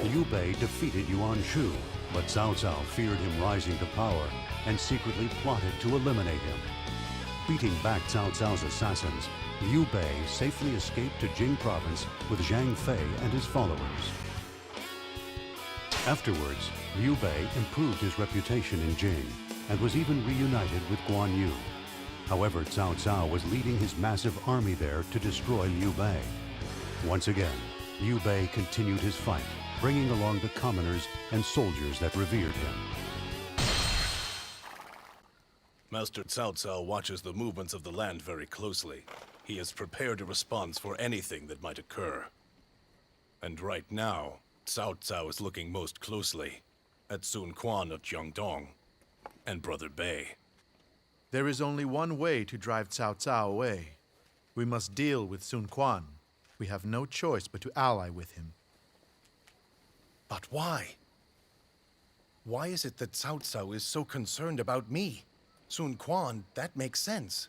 Liu Bei defeated Yuan Shu, but Cao Cao feared him rising to power and secretly plotted to eliminate him. Beating back Cao Cao's assassins, Liu Bei safely escaped to Jing province with Zhang Fei and his followers. Afterwards, Liu Bei improved his reputation in Jing and was even reunited with Guan Yu. However, Cao Cao was leading his massive army there to destroy Liu Bei. Once again, Liu Bei continued his fight, bringing along the commoners and soldiers that revered him. Master Cao Cao watches the movements of the land very closely. He has prepared a response for anything that might occur. And right now, Cao Cao is looking most closely at Sun Quan of Jiangdong and Brother Bei. There is only one way to drive Cao Cao away. We must deal with Sun Quan. We have no choice but to ally with him. But why? Why is it that Cao Cao is so concerned about me? Sun Quan, that makes sense.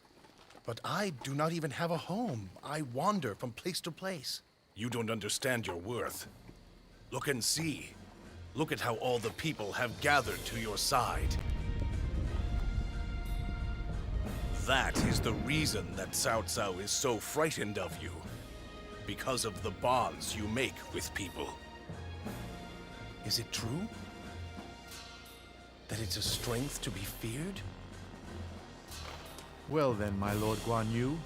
But I do not even have a home. I wander from place to place. You don't understand your worth. Look and see. Look at how all the people have gathered to your side. That is the reason that Cao Cao is so frightened of you. Because of the bonds you make with people. Is it true? That it's a strength to be feared? Well then, my Lord Guan Yu,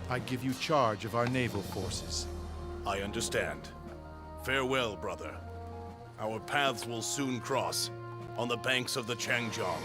I give you charge of our naval forces. I understand. Farewell, brother. Our paths will soon cross on the banks of the Changjiang.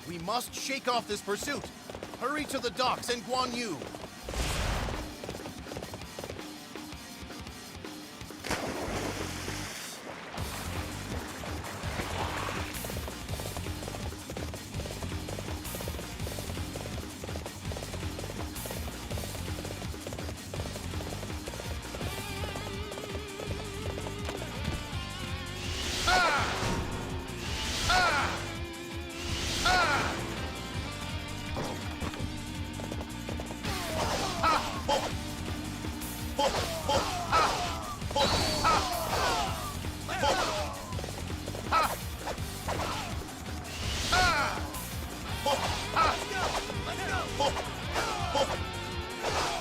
We must shake off this pursuit. Hurry to the docks and Guan Yu.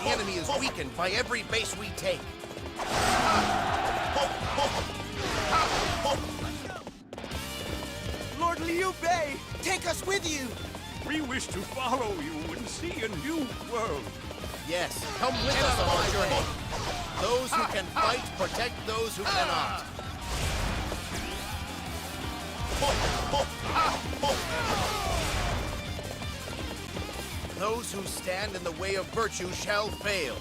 The enemy is weakened by every base we take. Lord Liu Bei, take us with you! We wish to follow you and see a new world. Yes, come with us on our journey. Those who can fight, protect those who cannot. Those who stand in the way of virtue shall fail.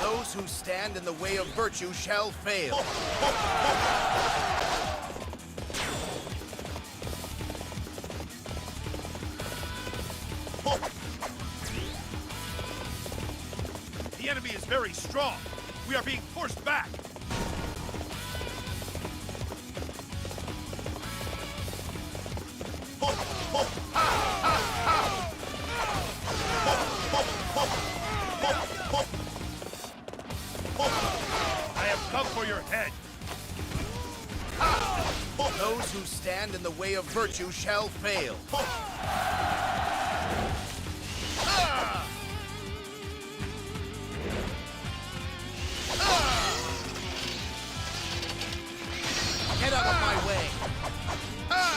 Those who stand in the way of virtue shall fail. The enemy is very strong. We are being forced back. I have come for your head. Those who stand in the way of virtue shall fail. Get out of my way!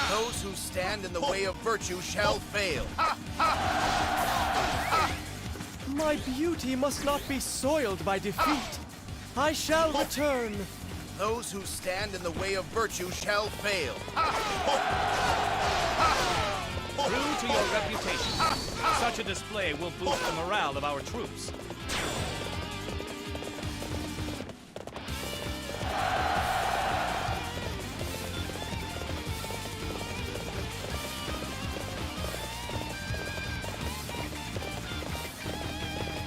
Those Those who stand in the way of virtue shall fail. My beauty must not be soiled by defeat. I shall return. Those who stand in the way of virtue shall fail. True to your reputation, such a display will boost the morale of our troops.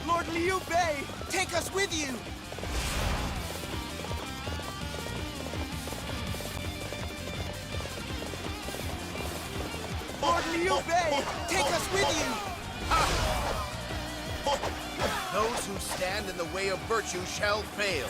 Lord Liu Bei, take us with you! Lord Liu Bei, take us with you! Those who stand in the way of virtue shall fail.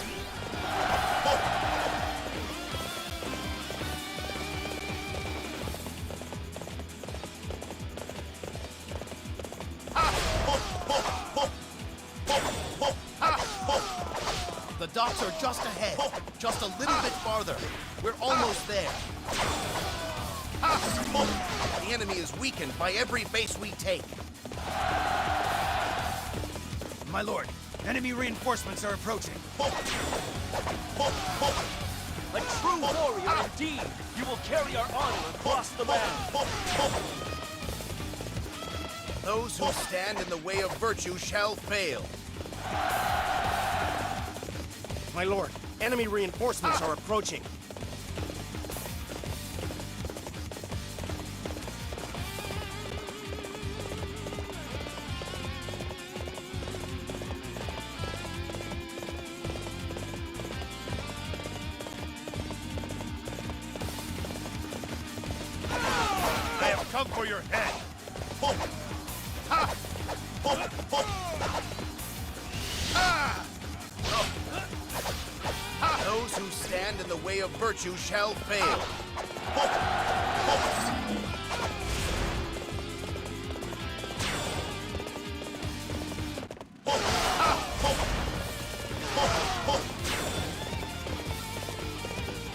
The docks are just ahead, just a little bit farther. We're almost there. The enemy is weakened by every base we take. My lord, enemy reinforcements are approaching. A true warrior indeed! You will carry our honor across the land! Those who stand in the way of virtue shall fail. My lord, enemy reinforcements are approaching. I have come for your head. Those who stand in the way of virtue shall fail.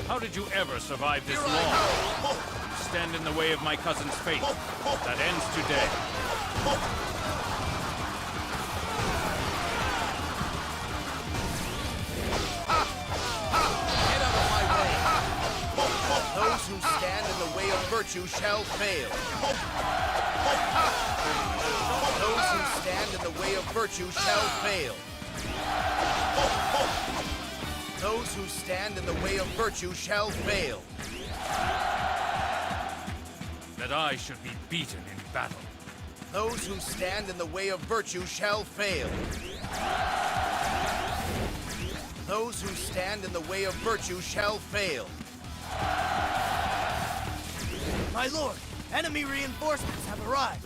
How did you ever survive this long? Stand in the way of my cousin's fate. That ends today. Get out of my way. Those who stand in the way of virtue shall fail. Those who stand in the way of virtue shall fail. Those who stand in the way of virtue shall fail. That I should be beaten in battle. Those who stand in the way of virtue shall fail. Those who stand in the way of virtue shall fail. My lord, enemy reinforcements have arrived.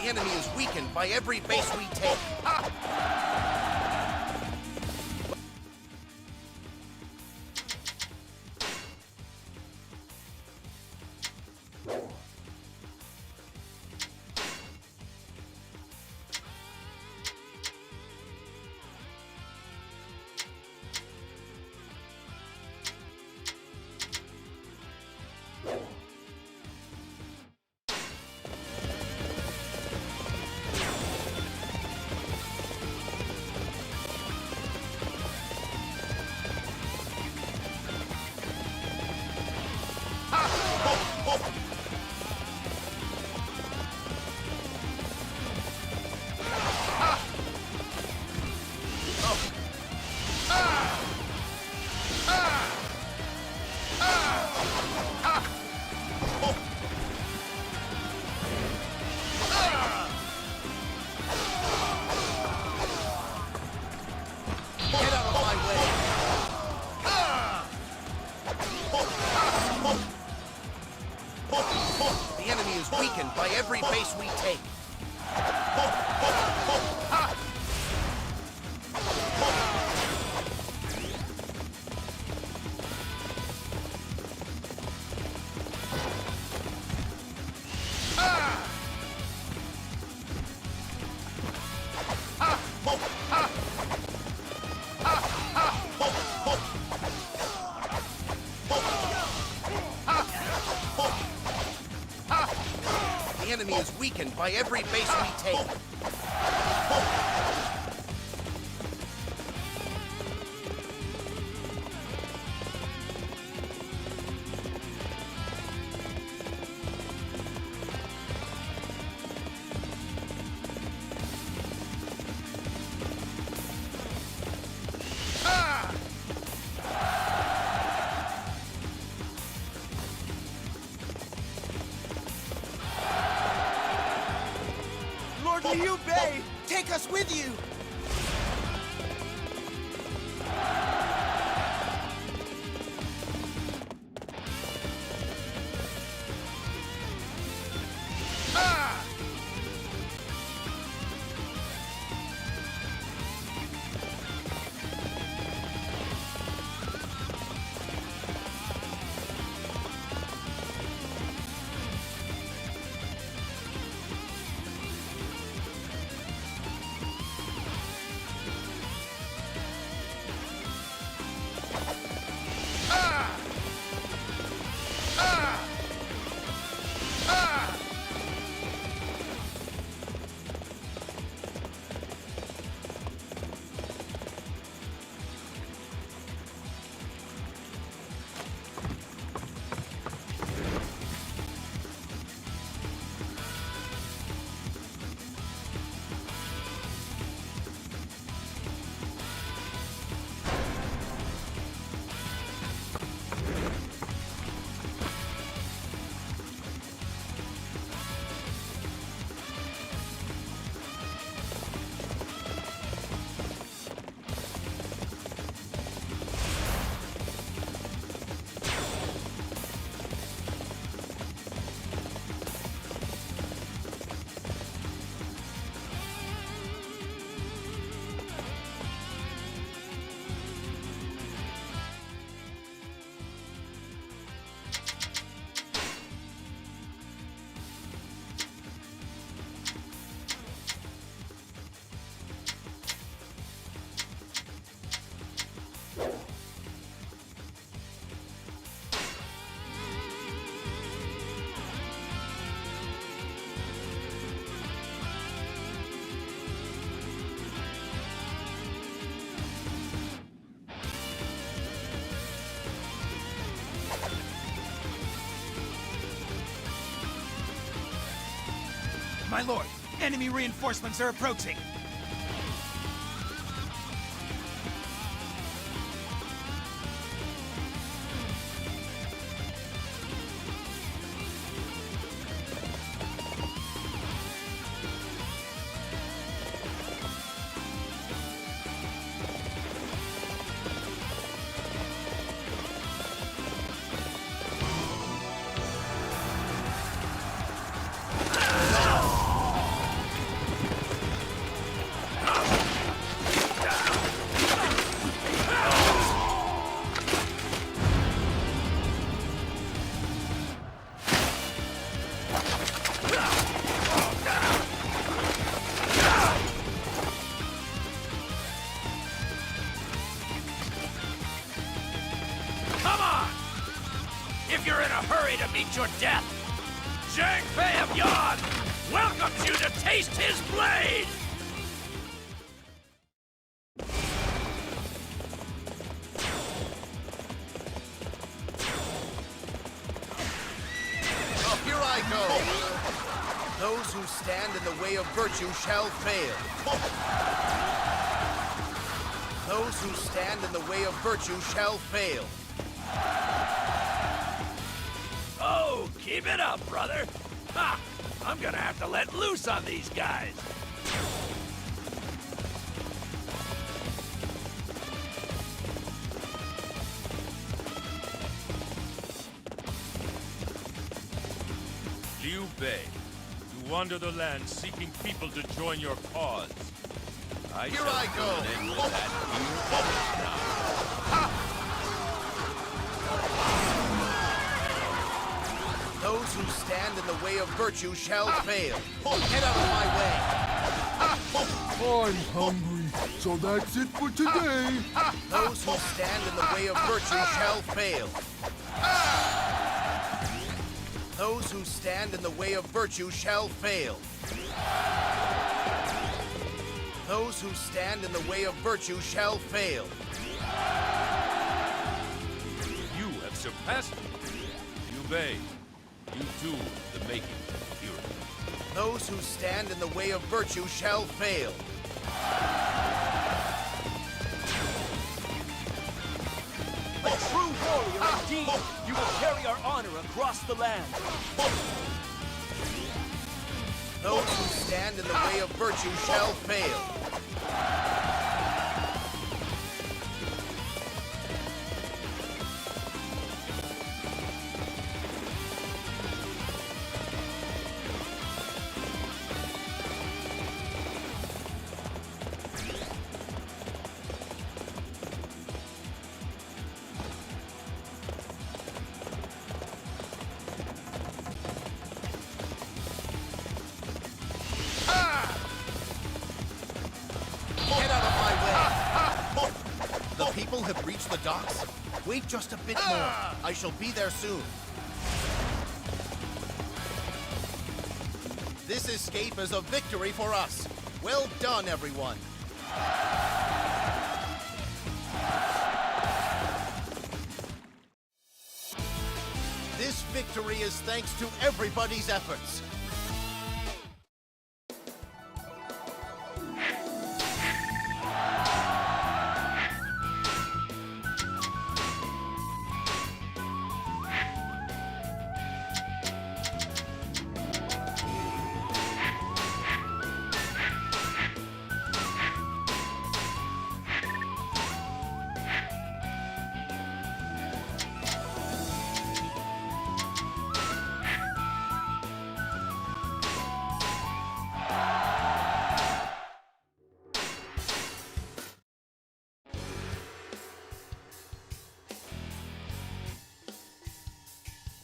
The enemy is weakened by every base we take. weakened by every base we take. The enemy is weakened by every base we take. Lord Liu Bei, take us with you! My lord, enemy reinforcements are approaching. If you're in a hurry to meet your death, Zhang Fei of Yan welcomes you to taste his blade! Oh, here I go! Those who stand in the way of virtue shall fail. Those who stand in the way of virtue shall fail. Oh, keep it up, brother. Ha! I'm gonna have to let loose on these guys. Liu Bei, You wander the land seeking people to join your cause. Here I go! Those who stand in the way of virtue shall fail. Get out of my way! I'm hungry, so that's it for today. Those who stand in the way of virtue shall fail. Those who stand in the way of virtue shall fail. Those who stand in the way of virtue shall fail. You have surpassed me. Liu Bei, you do the making of a hero. Those who stand in the way of virtue shall fail. A true warrior indeed! You will carry our honor across the land. Those who stand in the way of virtue shall fail. People have reached the docks. Wait just a bit more. I shall be there soon. This escape is a victory for us. Well done, everyone. This victory is thanks to everybody's efforts.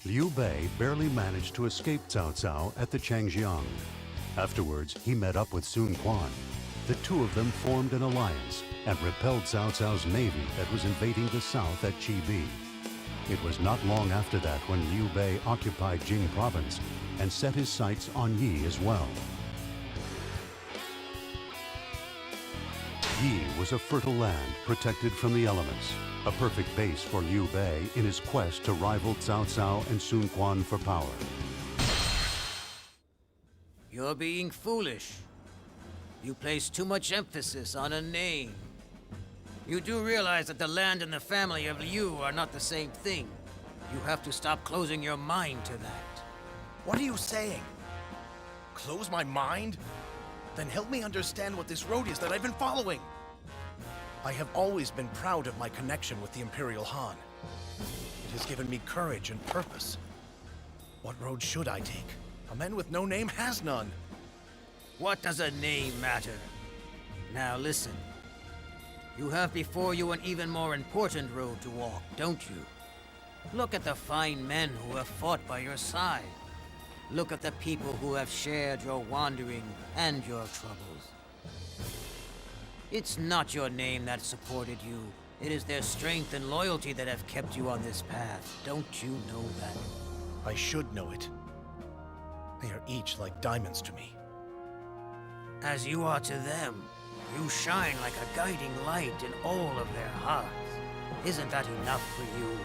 Liu Bei barely managed to escape Cao Cao at the Changjiang. Afterwards, he met up with Sun Quan. The two of them formed an alliance and repelled Cao Cao's navy that was invading the south at Chibi. It was not long after that when Liu Bei occupied Jing province and set his sights on Yi as well. Yi was a fertile land protected from the elements, a perfect base for Liu Bei in his quest to rival Cao Cao and Sun Quan for power. You're being foolish. You place too much emphasis on a name. You do realize that the land and the family of Liu are not the same thing. You have to stop closing your mind to that. What are you saying? Close my mind? Then help me understand what this road is that I've been following. I have always been proud of my connection with the Imperial Han. It has given me courage and purpose. What road should I take? A man with no name has none. What does a name matter? Now listen. You have before you an even more important road to walk, don't you? Look at the fine men who have fought by your side. Look at the people who have shared your wandering and your troubles. It's not your name that supported you. It is their strength and loyalty that have kept you on this path. Don't you know that? I should know it. They are each like diamonds to me. As you are to them, you shine like a guiding light in all of their hearts. Isn't that enough for you?